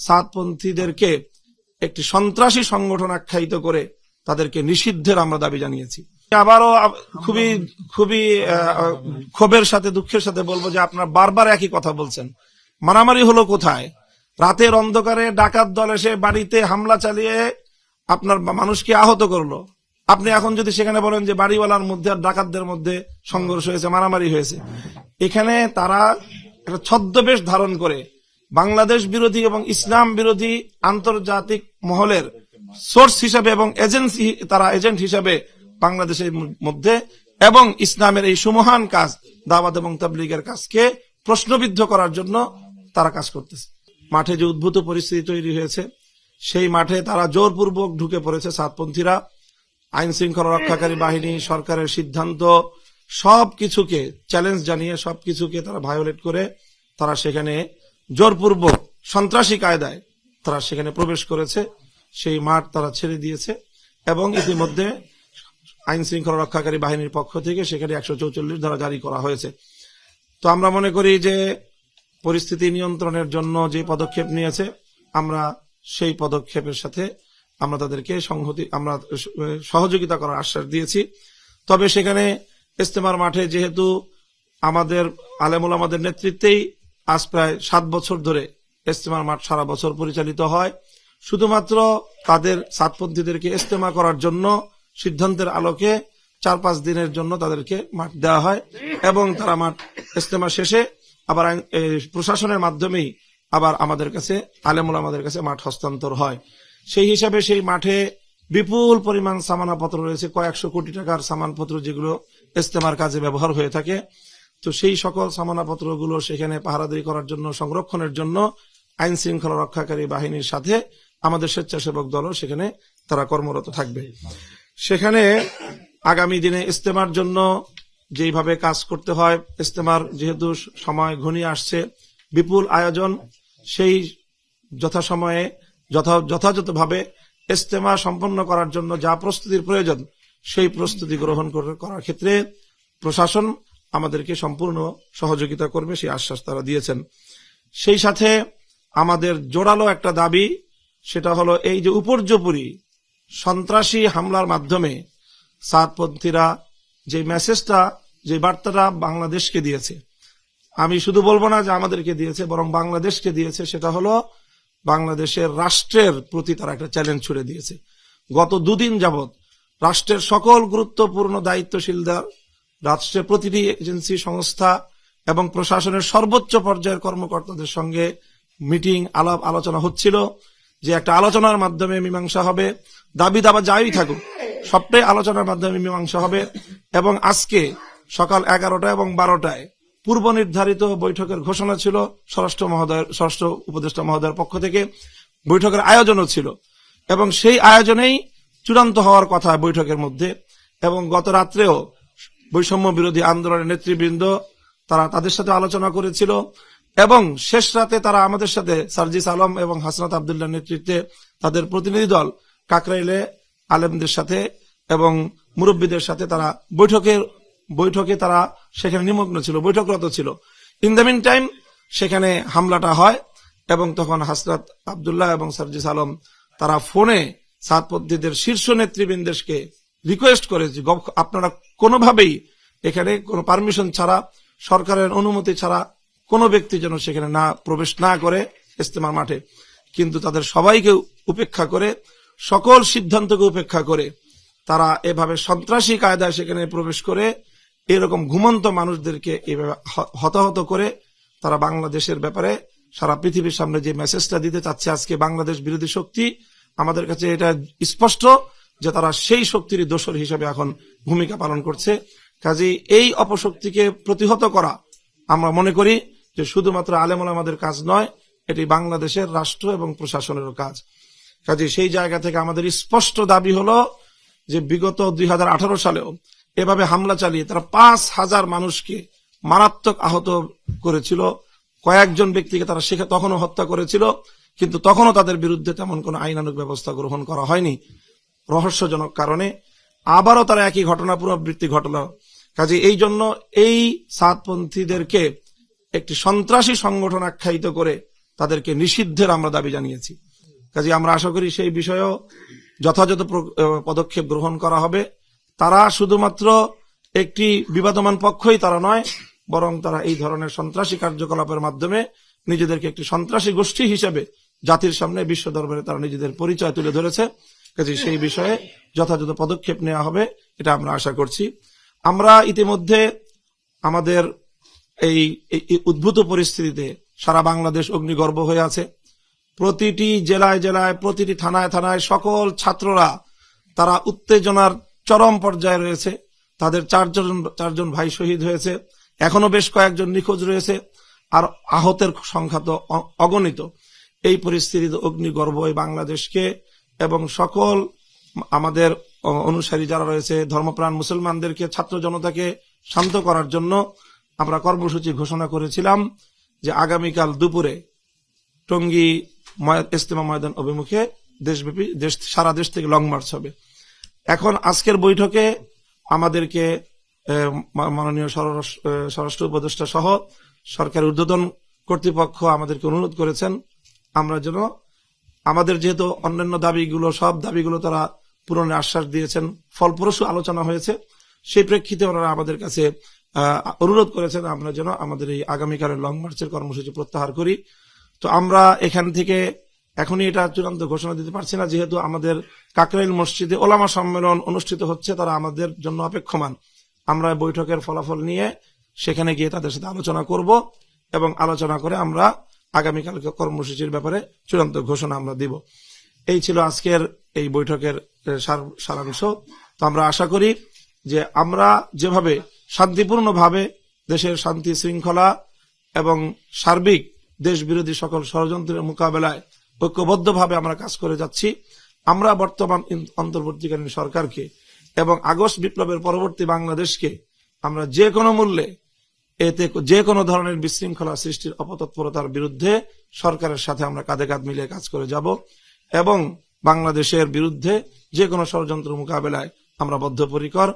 সাদপন্থীদেরকে একটি সন্ত্রাসী সংগঠন আখ্যায়িত করে তাদেরকে নিষিদ্ধের আমরা দাবি জানিয়েছি। আবারও খুবই খুবই ক্ষোভের সাথে দুঃখের সাথে বলবো যে আপনারা বারবার একই কথা বলছেন। মারামারি হলো কোথায়? রাতের অন্ধকারে ডাকাত দল এসে বাড়িতে হামলা চালিয়ে আপনার মানুষকে আহত করলো। আপনি এখন যদি সেখানে বলেন যে বাড়িওয়ালার মধ্যে আর ডাকাতদের মধ্যে সংঘর্ষ হয়েছে, মারামারি হয়েছে, এখানে তারা একটা ছদ্মবেশ ধারণ করে বাংলাদেশ বিরোধী এবং ইসলাম বিরোধী আন্তর্জাতিক মহলের সোর্স হিসাবে এবং এজেন্সি, তারা এজেন্ট হিসাবে বাংলাদেশের মধ্যে এবং ইসলামের এই সুমহান কাজ দাওয়াত এবং তাবলীগের কাজকে প্রশ্নবিদ্ধ করার জন্য তারা কাজ করতেছে। মাঠে যে উদ্ভূত পরিস্থিতি তৈরি হয়েছে, সেই মাঠে তারা জোরপূর্বক ঢুকে পড়েছে সাদপন্থীরা। আইন শৃঙ্খলা রক্ষাকারী বাহিনী, সরকারের সিদ্ধান্ত সবকিছুকে চ্যালেঞ্জ জানিয়ে সবকিছুকে তারা ভায়োলেট করে তারা সেখানে জোরপূর্বক সন্ত্রাসী কায়দায় তারা সেখানে প্রবেশ করেছে। সেই মাঠ তারা ছেড়ে দিয়েছে এবং ইতিমধ্যে আইন শৃঙ্খলা রক্ষাকারী বাহিনীর পক্ষ থেকে সেখানে 144 ধারা জারি করা হয়েছে। তো আমরা মনে করি যে পরিস্থিতি নিয়ন্ত্রণের জন্য যে পদক্ষেপ নিয়েছে, আমরা সেই পদক্ষেপের সাথে আমরা তাদেরকে আমরা সহযোগিতা করার আশ্বাস দিয়েছি। তবে সেখানে ইজতেমার মাঠে যেহেতু আমাদের আলেমুল আমাদের নেতৃত্বেই আজ প্রায় 7 বছর ধরে ইজতেমার মাঠ সারা বছর পরিচালিত হয়, শুধুমাত্র তাদের সাদপন্থীদেরকে ইজতেমা করার জন্য সিদ্ধান্তের আলোকে 4-5 দিনের জন্য তাদেরকে মাঠ দেওয়া হয় এবং তারা মাঠ ইজতেমা শেষে আবার প্রশাসনের মাধ্যমেই আবার আমাদের কাছে আলেমুল আমাদের কাছে মাঠ হস্তান্তর হয়। সেই হিসাবে সেই মাঠে বিপুল পরিমাণ সামানাপত্র রয়েছে, কয়েকশো কোটি টাকার সামানপত্র যেগুলো ইজতেমার কাজে ব্যবহার হয়ে থাকে। তো সেই সকল সামানাপত্রগুলো সেখানে পাহারাদারি করার জন্য, সংরক্ষণের জন্য আইন শৃঙ্খলা রক্ষাকারী বাহিনীর সাথে আমাদের স্বেচ্ছাসেবক দলও সেখানে তারা কর্মরত থাকবে। সেখানে আগামী দিনে ইজতেমার জন্য যেইভাবে কাজ করতে হয়, ইজতেমার যেহেতু সময় ঘনিয়ে আসছে, বিপুল আয়োজন, সেই যথাসময়ে যথাযথভাবে ইজতেমা সম্পন্ন করার জন্য যা প্রস্তুতির প্রয়োজন, সেই প্রস্তুতি গ্রহণ করার ক্ষেত্রে প্রশাসন আমাদেরকে সম্পূর্ণ সহযোগিতা করবে, সেই আশ্বাস তারা দিয়েছেন। সেই সাথে আমাদের জোরালো একটা দাবি, সেটা হলো এই যে উপর্যুপরি সন্ত্রাসী হামলার মাধ্যমে সাদপন্থীরা যে মেসেজটা, যে বার্তাটা বাংলাদেশকে দিয়েছে, আমি শুধু বলবো না যে আমাদেরকে দিয়েছে, বরং বাংলাদেশকে দিয়েছে, সেটা হলো বাংলাদেশের রাষ্ট্রের প্রতি তারা একটা চ্যালেঞ্জ ছুড়ে দিয়েছে। গত 2 দিন যাবৎ রাষ্ট্রের সকল গুরুত্বপূর্ণ দায়িত্বশীলদের, রাষ্ট্রের প্রতিটি এজেন্সি, সংস্থা এবং প্রশাসনের সর্বোচ্চ পর্যায়ের কর্মকর্তাদের সঙ্গে মিটিং, আলাপ আলোচনা হচ্ছিল যে একটা আলোচনার মাধ্যমে মীমাংসা হবে। দাবি দাবা যাই থাকুক, সবটাই আলোচনার মাধ্যমে মীমাংসা হবে। এবং আজকে সকাল 11টা এবং 12টায় পূর্ব নির্ধারিত বৈঠকের ঘোষণা ছিল, স্বরাষ্ট্র উপদেষ্টা মহোদয়ের পক্ষ থেকে বৈঠকের আয়োজনও ছিল এবং সেই আয়োজনেই চূড়ান্ত হওয়ার কথা বৈঠকের মধ্যে। এবং গত রাত্রেও বৈষম্য বিরোধী আন্দোলনের নেতৃবৃন্দ তারা তাদের সাথে আলোচনা করেছিল এবং শেষ রাতে তারা আমাদের সাথে সার্জিস আলম এবং হাসনাত আব্দুল্লাহর নেতৃত্বে তাদের প্রতিনিধি দল কাকরাইলে আলেমদের সাথে এবং মুরব্বীদের সাথে তারা বৈঠকে তারা সেখানে নিমগ্ন ছিল, বৈঠকরত ছিল। ইন দ্য মিন টাইম সেখানে হামলাটা হয় এবং তখন হাসনাত আব্দুল্লাহ এবং সার্জিস আলম তারা ফোনে সাদপন্থীদের শীর্ষ নেতৃবৃন্দকে রিকোয়েস্ট করে যে আপনারা কোনোভাবেই এখানে কোনো পারমিশন ছাড়া, সরকারের অনুমতি ছাড়া কোনো ব্যক্তি যেন সেখানে প্রবেশ না করে ইজতেমার মাঠে। কিন্তু তাদের সবাইকে উপেক্ষা করে, সকল সিদ্ধান্তকে উপেক্ষা করে তারা এভাবে সন্ত্রাসী কায়দায় সেখানে প্রবেশ করে এরকম ঘুমন্ত মানুষদেরকে এভাবে হতাহত করে তারা বাংলাদেশের ব্যাপারে সারা পৃথিবীর সামনে যে মেসেজটা দিতে চাচ্ছে আজকে বাংলাদেশ বিরোধী শক্তি, আমাদের কাছে এটা স্পষ্ট যে তারা সেই শক্তির দোসর হিসেবে এখন ভূমিকা পালন করছে। কাজেই এই অপশক্তিকে প্রতিহত করা আমরা মনে করি যে শুধুমাত্র আলেম ওলামাদের কাজ নয়, এটি বাংলাদেশের রাষ্ট্র এবং প্রশাসনেরও কাজ। কাজেই সেই জায়গা থেকে আমাদের স্পষ্ট দাবি হলো যে বিগত 2018 সালেও এভাবে হামলা চালিয়ে তারা 5,000 মানুষকে মারাত্মক আহত করেছিল, কয়েকজন ব্যক্তিকে তারা তখনও হত্যা করেছিল, কিন্তু তখনও তাদের বিরুদ্ধে তেমন কোনো আইনানুগ ব্যবস্থা গ্রহণ করা হয়নি রহস্যজনক কারণে। আবারও তারা একই ঘটনা পুনরাবৃত্তি ঘটলো। কাজে এই জন্য এই সাদপন্থীদেরকে একটি সন্ত্রাসী সংগঠন আখ্যায়িত করে তাদেরকে নিষিদ্ধের আমরা দাবি জানিয়েছি। কাজে আমরা আশা করি সেই বিষয়েও যথাযথ পদক্ষেপ গ্রহণ করা হবে। তারা শুধুমাত্র একটি বিবাদমান পক্ষই তারা নয়, বরং তারা এই ধরনের সন্ত্রাসী কার্যকলাপের মাধ্যমে নিজেদেরকে একটি সন্ত্রাসী গোষ্ঠী হিসেবে জাতির সামনে বিশ্ব দরবারে তারা নিজেদের পরিচয় তুলে ধরেছে। কাজে সেই বিষয়ে যথাযথ পদক্ষেপ নেওয়া হবে, এটা আমরা আশা করছি। আমরা ইতিমধ্যে আমাদের এই উদ্ভূত পরিস্থিতিতে সারা বাংলাদেশ অগ্নিগর্ভ হয়ে আছে। প্রতিটি জেলায় জেলায়, প্রতিটি থানায় থানায় সকল ছাত্ররা তারা উত্তেজনার চরম পর্যায়ে রয়েছে। তাদের চারজন ভাই শহীদ হয়েছে, এখনো বেশ কয়েকজন নিখোঁজ রয়েছে, আর আহতের সংখ্যা তো অগণিত। এই পরিস্থিতিতে অগ্নিগর্ভ এই বাংলাদেশকে এবং সকল আমাদের অনুসারী যারা রয়েছে ধর্মপ্রাণ মুসলমানদেরকে, ছাত্র জনতাকে শান্ত করার জন্য আমরা কর্মসূচি ঘোষণা করেছিলাম যে আগামীকাল দুপুরে টঙ্গী ইজতেমা ময়দান অভিমুখে দেশব্যাপী সারা দেশ থেকে লং মার্চ হবে। এখন আজকের বৈঠকে আমাদেরকে মাননীয় স্বরাষ্ট্র উপদেষ্টা সহ সরকারের ঊর্ধ্বতন কর্তৃপক্ষ আমাদেরকে অনুরোধ করেছেন আমরা যেন আমাদের যেহেতু অন্যান্য দাবিগুলো, সব দাবিগুলো তারা পূরণের আশ্বাস দিয়েছেন, ফলপ্রসূ আলোচনা হয়েছে, সেই প্রেক্ষিতে ওনারা আমাদের কাছে অনুরোধ করেছেন আমরা যেন আমাদের এই আগামীকালের লং মার্চের কর্মসূচি প্রত্যাহার করি। তো আমরা এখান থেকে এখনই এটা চূড়ান্ত ঘোষণা দিতে পারছি না, যেহেতু আমাদের কাকরাইল মসজিদে ওলামা সম্মেলন অনুষ্ঠিত হচ্ছে, তারা আমাদের জন্য অপেক্ষমান। আমরা বৈঠকের ফলাফল নিয়ে সেখানে গিয়ে তাদের সাথে আলোচনা করব এবং আলোচনা করে আমরা আগামীকালকে কর্মসূচির ব্যাপারে চূড়ান্ত ঘোষণা আমরা দিব। এই ছিল আজকের এই বৈঠকের সারাংশ। তো আমরা আশা করি যে আমরা যেভাবে শান্তিপূর্ণভাবে দেশের শান্তি শৃঙ্খলা এবং সার্বিক দেশ বিরোধী সকল ষড়যন্ত্রের মোকাবেলায় ঐক্যবদ্ধভাবে আমরা কাজ করে যাচ্ছি, আমরা বর্তমান অন্তর্বর্তীকালীন সরকারকে এবং আগস্ট বিপ্লবের পরবর্তী বাংলাদেশকে আমরা যে কোনো মূল্যে এতে যে কোনো ধরনের বিশৃঙ্খলা সৃষ্টির অপতৎপরতার বিরুদ্ধে সরকারের সাথে আমরা কাঁধে কাঁধ মিলিয়ে কাজ করে যাব এবং বাংলাদেশের বিরুদ্ধে যে কোনো ষড়যন্ত্র মোকাবেলায় আমরা বদ্ধপরিকর।